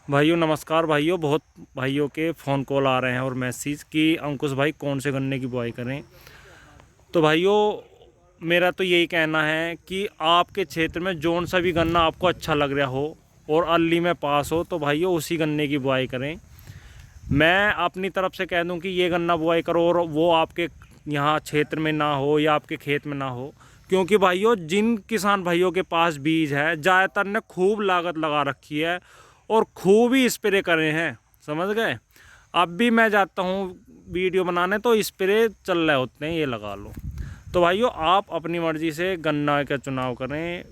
भाइयों नमस्कार। भाइयों बहुत भाइयों के फ़ोन कॉल आ रहे हैं और मैसेज कि अंकुश भाई कौन से गन्ने की बुआई करें। तो भाइयों मेरा तो यही कहना है कि आपके क्षेत्र में जौन सा भी गन्ना आपको अच्छा लग रहा हो और अल्ली में पास हो तो भाइयों उसी गन्ने की बुआई करें। मैं अपनी तरफ से कह दूं कि ये गन्ना बुआई करो और वो आपके यहाँ क्षेत्र में ना हो या आपके खेत में ना हो, क्योंकि भाइयों जिन किसान भाइयों के पास बीज है ज़्यादातर ने खूब लागत लगा रखी है और खूब ही स्प्रे करे हैं, समझ गए। अब भी मैं जाता हूँ वीडियो बनाने तो स्प्रे चल रहे होते हैं, ये लगा लो। तो भाइयों आप अपनी मर्ज़ी से गन्ना का चुनाव करें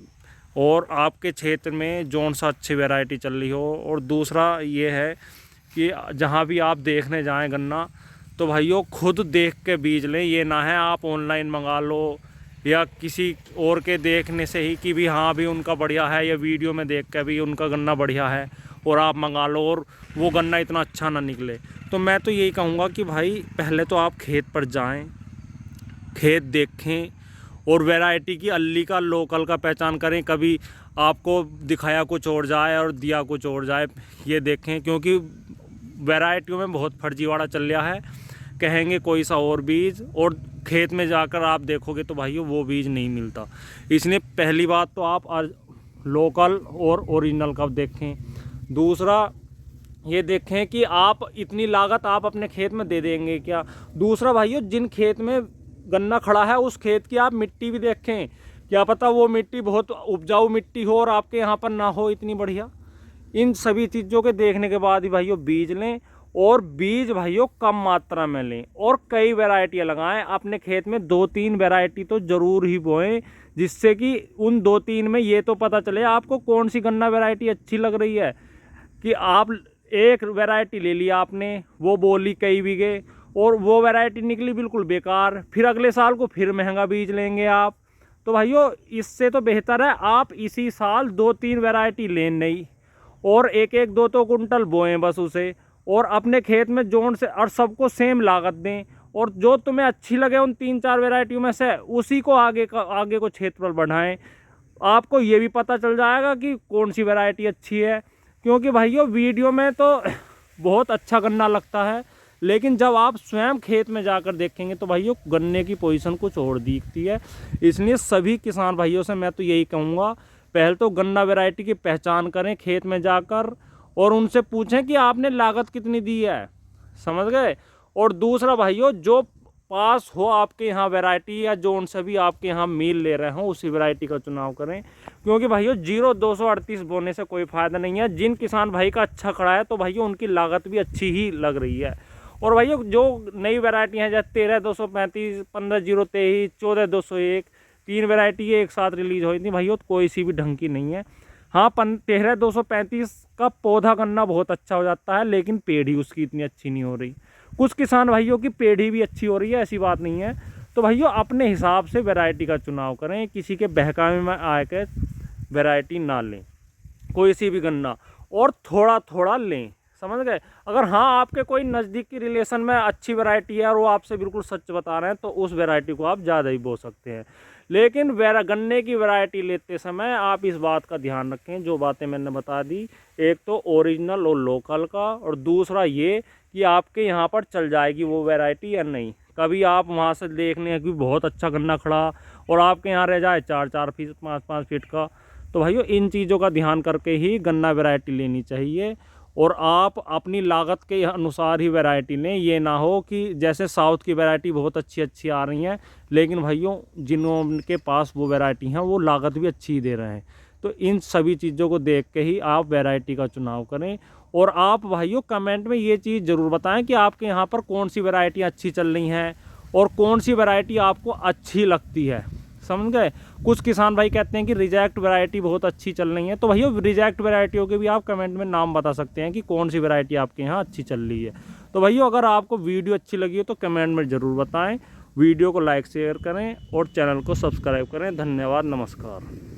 और आपके क्षेत्र में जौन सा अच्छी वैरायटी चल रही हो। और दूसरा ये है कि जहाँ भी आप देखने जाएं गन्ना तो भाइयों खुद देख के बीज लें। ये ना है आप ऑनलाइन मंगा लो या किसी और के देखने से ही कि भी हाँ भी उनका बढ़िया है या वीडियो में देख के भी उनका गन्ना बढ़िया है और आप मंगा लो और वो गन्ना इतना अच्छा ना निकले। तो मैं तो यही कहूँगा कि भाई पहले तो आप खेत पर जाएं, खेत देखें और वैरायटी की अल्ली का लोकल का पहचान करें। कभी आपको दिखाया कुछ और जाए और दिया कुछ और जाए, ये देखें, क्योंकि वैरायटियों में बहुत फर्जीवाड़ा चल रहा है। कहेंगे कोई सा और बीज और खेत में जाकर आप देखोगे तो भाइयों वो बीज नहीं मिलता। इसलिए पहली बात तो आप लोकल और ओरिजिनल का देखें। दूसरा ये देखें कि आप इतनी लागत आप अपने खेत में दे देंगे क्या। दूसरा भाइयों जिन खेत में गन्ना खड़ा है उस खेत की आप मिट्टी भी देखें, क्या पता वो मिट्टी बहुत उपजाऊ मिट्टी हो और आपके यहाँ पर ना हो इतनी बढ़िया। इन सभी चीज़ों के देखने के बाद ही भाइयों बीज लें और बीज भाइयों कम मात्रा में लें और कई वैरायटियाँ लगाएं। अपने खेत में 2-3 वैरायटी तो ज़रूर ही बोएं, जिससे कि उन 2-3 में ये तो पता चले आपको कौन सी गन्ना वैरायटी अच्छी लग रही है। कि आप एक वैरायटी ले लिया आपने, वो बोली कई बीघे और वो वैरायटी निकली बिल्कुल बेकार, फिर अगले साल को फिर महंगा बीज लेंगे आप। तो भाइयों इससे तो बेहतर है आप इसी साल 2-3 वैरायटी लें नहीं और एक एक 2-2 कुंटल बोएं बस उसे, और अपने खेत में जोन से और सबको सेम लागत दें और जो तुम्हें अच्छी लगे उन 3-4 वैरायटियों में से उसी को आगे को क्षेत्रफल बढ़ाएं। आपको ये भी पता चल जाएगा कि कौन सी वैरायटी अच्छी है। क्योंकि भाइयों वीडियो में तो बहुत अच्छा गन्ना लगता है, लेकिन जब आप स्वयं खेत में जाकर देखेंगे तो भाइयों गन्ने की पोजीशन कुछ और दिखती है। इसलिए सभी किसान भाइयों से मैं तो यही कहूँगा, पहले तो गन्ना वैरायटी की पहचान करें खेत में जाकर और उनसे पूछें कि आपने लागत कितनी दी है, समझ गए। और दूसरा भाइयों जो पास हो आपके यहाँ वैरायटी या जो उनसे भी आपके यहाँ मील ले रहे हों उसी वैरायटी का चुनाव करें। क्योंकि भाइयों 0238 बोने से कोई फ़ायदा नहीं है। जिन किसान भाई का अच्छा खड़ा है तो भाइयों उनकी लागत भी अच्छी ही लग रही है। और भाइयों जो नई वैरायटी हैं जैसे 13-235, 15-023, 14-201, 3 वैरायटी एक साथ रिलीज हुई थी भाइयों, तो कोई सी भी ढंग की नहीं है। हाँ 13-235 का पौधा करना बहुत अच्छा हो जाता है, लेकिन पेड़ी उसकी इतनी अच्छी नहीं हो रही। कुछ किसान भाइयों की पेड़ी भी अच्छी हो रही है, ऐसी बात नहीं है। तो भाइयों अपने हिसाब से वैरायटी का चुनाव करें, किसी के बहकावे में आकर वैरायटी ना लें कोई सी भी गन्ना, और थोड़ा थोड़ा लें, समझ गए। अगर हाँ आपके कोई नज़दीक की रिलेशन में अच्छी वैरायटी है और वो आपसे बिल्कुल सच बता रहे हैं तो उस वैरायटी को आप ज़्यादा ही बो सकते हैं। लेकिन गन्ने की वैरायटी लेते समय आप इस बात का ध्यान रखें जो बातें मैंने बता दी, एक तो ओरिजिनल और लोकल का, और दूसरा ये कि आपके यहाँ पर चल जाएगी वो वैरायटी या नहीं। कभी आप वहाँ से देखने कि बहुत अच्छा गन्ना खड़ा और आपके यहाँ रह जाए 4-4 फीट 5-5 फीट का। तो भाइयों इन चीज़ों का ध्यान करके ही गन्ना वैरायटी लेनी चाहिए और आप अपनी लागत के अनुसार ही वैरायटी लें। ये ना हो कि जैसे साउथ की वैरायटी बहुत अच्छी अच्छी आ रही हैं, लेकिन भाइयों जिनके पास वो वैरायटी हैं वो लागत भी अच्छी दे रहे हैं। तो इन सभी चीज़ों को देख के ही आप वैरायटी का चुनाव करें। और आप भाइयों कमेंट में ये चीज़ ज़रूर बताएं कि आपके यहाँ पर कौन सी वैरायटी अच्छी चल रही हैं और कौन सी वैरायटी आपको अच्छी लगती है, समझ गए। कुछ किसान भाई कहते हैं कि रिजेक्ट वैरायटी बहुत अच्छी चल रही है, तो भैया रिजेक्ट वैरायटियों के भी आप कमेंट में नाम बता सकते हैं कि कौन सी वैरायटी आपके यहाँ अच्छी चल रही है। तो भैया अगर आपको वीडियो अच्छी लगी हो तो कमेंट में ज़रूर बताएं, वीडियो को लाइक शेयर करें और चैनल को सब्सक्राइब करें। धन्यवाद, नमस्कार।